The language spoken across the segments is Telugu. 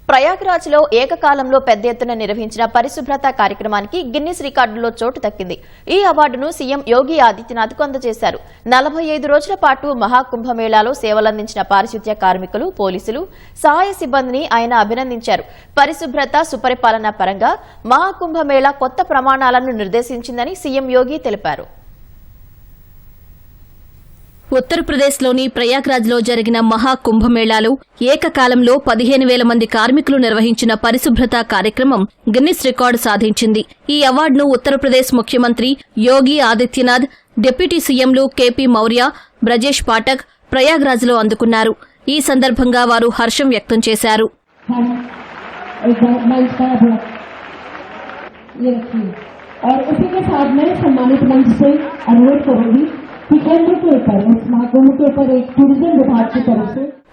ప్రయాగ్రాజ్ లో ఏకకాలంలో పెద్ద ఎత్తున నిర్వహించిన పరిశుభ్రత కార్యక్రమానికి గిన్నిస్ రికార్డులో చోటు దక్కింది. ఈ అవార్డును సీఎం యోగి ఆదిత్యనాథ్ కు అందజేశారు. 45 రోజుల పాటు మహాకుంభమేళాలో సేవలందించిన పారిశుద్ధ్య కార్మికులు, పోలీసులు, సహాయ సిబ్బందిని ఆయన అభినందించారు. పరిశుభ్రత, సుపరిపాలన పరంగా మహాకుంభమేళా కొత్త ప్రమాణాలను నిర్దేశించిందని సీఎం యోగి తెలిపారు. ఉత్తరప్రదేశ్లోని ప్రయాగ్రాజ్లో జరిగిన మహాకుంభమేళాలో ఏకకాలంలో 15,000 మంది కార్మికులు నిర్వహించిన పరిశుభ్రత కార్యక్రమం గిన్నిస్ రికార్డు సాధించింది. ఈ అవార్డును ఉత్తరప్రదేశ్ ముఖ్యమంత్రి యోగి ఆదిత్యనాథ్, డిప్యూటీ సీఎంలు కేపీ మౌర్య, బ్రజేష్ పాఠక్ ప్రయాగ్రాజ్లో అందుకున్నారు. ఈ సందర్భంగా వారు హర్షం వ్యక్తం చేశారు.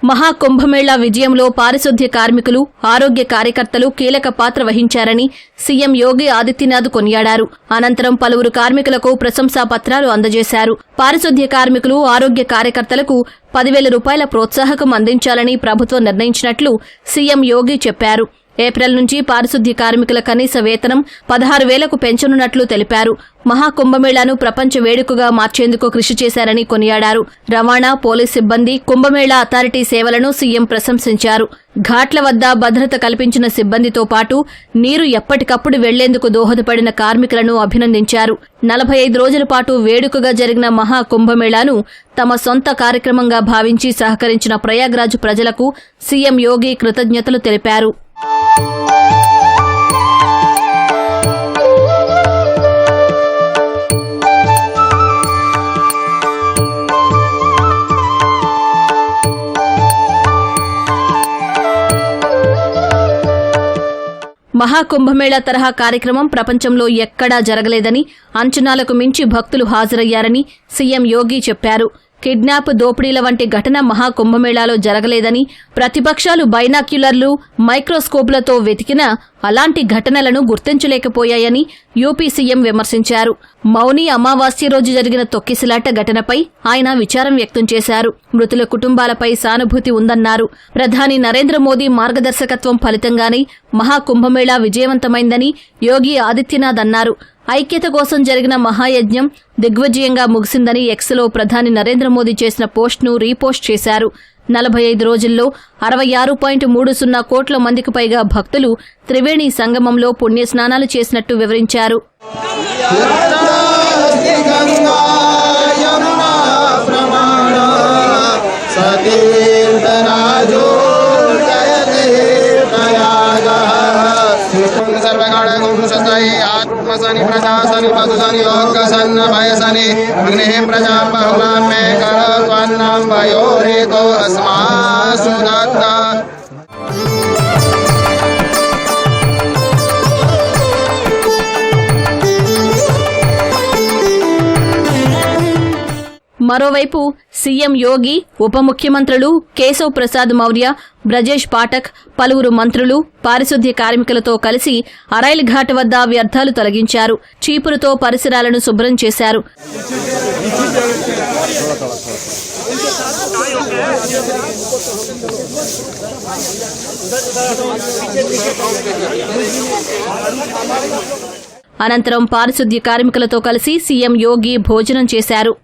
మహాకుంభమేళా విజయంలో పారిశుద్ధ్య కార్మికులు, ఆరోగ్య కార్యకర్తలు కీలక పాత్ర వహించారని సీఎం యోగి ఆదిత్యనాథ్ కొనియాడారు. అనంతరం పలువురు కార్మికులకు ప్రశంసా పత్రాలు అందజేశారు. పారిశుద్ధ్య కార్మికులు, ఆరోగ్య కార్యకర్తలకు 10,000 రూపాయల ప్రోత్సాహకం అందించాలని ప్రభుత్వం నిర్ణయించినట్లు సీఎం యోగి చెప్పారు. ఏప్రిల్ నుంచి పారిశుద్ధ్య కార్మికుల కనీస వేతనం 16,000కు పెంచనున్నట్లు తెలిపారు. మహాకుంభమేళాను ప్రపంచ వేడుకగా మార్చేందుకు కృషి చేశారని కొనియాడారు. రవాణా, పోలీస్ సిబ్బంది, కుంభమేళా అథారిటీ సేవలను సీఎం ప్రశంసించారు. ఘాట్ల వద్ద భద్రత కల్పించిన సిబ్బందితో పాటు నీరు ఎప్పటికప్పుడు వెళ్లేందుకు దోహదపడిన కార్మికులను అభినందించారు. 45 రోజుల పాటు వేడుకగా జరిగిన మహాకుంభమేళాను తమ సొంత కార్యక్రమంగా భావించి సహకరించిన ప్రయాగ్రాజ్ ప్రజలకు సీఎం యోగి కృతజ్ఞతలు తెలిపారు. మహాకుంభమేళా తరహా కార్యక్రమం ప్రపంచంలో ఎక్కడా జరగలేదని, అంచనాలకు మించి భక్తులు హాజరయ్యారని సీఎం యోగి చెప్పారు. కిడ్నాప్, దోపిడీల వంటి ఘటన మహాకుంభమేళాలో జరగలేదని, ప్రతిపక్షాలు బైనాక్యులర్లు, మైక్రోస్కోపులతో వెతికినా అలాంటి ఘటనలను గుర్తించలేకపోయాయని యూపీ సీఎం విమర్శించారు. మౌని అమావాస్య రోజు జరిగిన తొక్కిసలాట ఘటనపై ఆయన విచారం వ్యక్తం చేశారు. మృతుల కుటుంబాలపై సానుభూతి ఉందన్నారు. ప్రధాని నరేంద్ర మోదీ మార్గదర్శకత్వం ఫలితంగానే మహాకుంభమేళా విజయవంతమైందని యోగి ఆదిత్యనాథ్ అన్నారు. ఐక్యత కోసం జరిగిన మహాయజ్ఞం దిగ్విజయంగా ముగిసిందని ఎక్స్లో ప్రధాని నరేంద్ర మోదీ చేసిన పోస్ట్ను రీపోస్ట్ చేశారు. 45 రోజుల్లో 66.30 కోట్ల మందికి పైగా భక్తులు త్రివేణి సంగమంలో పుణ్యస్నానాలు చేసినట్టు వివరించారు. आत्मसनि प्रजासनि पशुसनि लोकसन्न भयसनि अग्निः प्रजा बहुलां मे करोत्वन्नं वयोरेतो अस्मासु दत्ता. మరోవైపు సీఎం యోగి, ఉప ముఖ్యమంత్రులు కేశవ్ ప్రసాద్ మౌర్య, బ్రజేష్ పాఠక్, పలువురు మంత్రులు పారిశుద్ధ్య కార్మికులతో కలిసి అరైల్ ఘాట్ వద్ద వ్యర్థాలు తొలగించారు. చీపురుతో పరిసరాలను శుభ్రం చేశారు. అనంతరం పారిశుద్ధ్య కార్మికులతో కలిసి సీఎం యోగి భోజనం చేశారు.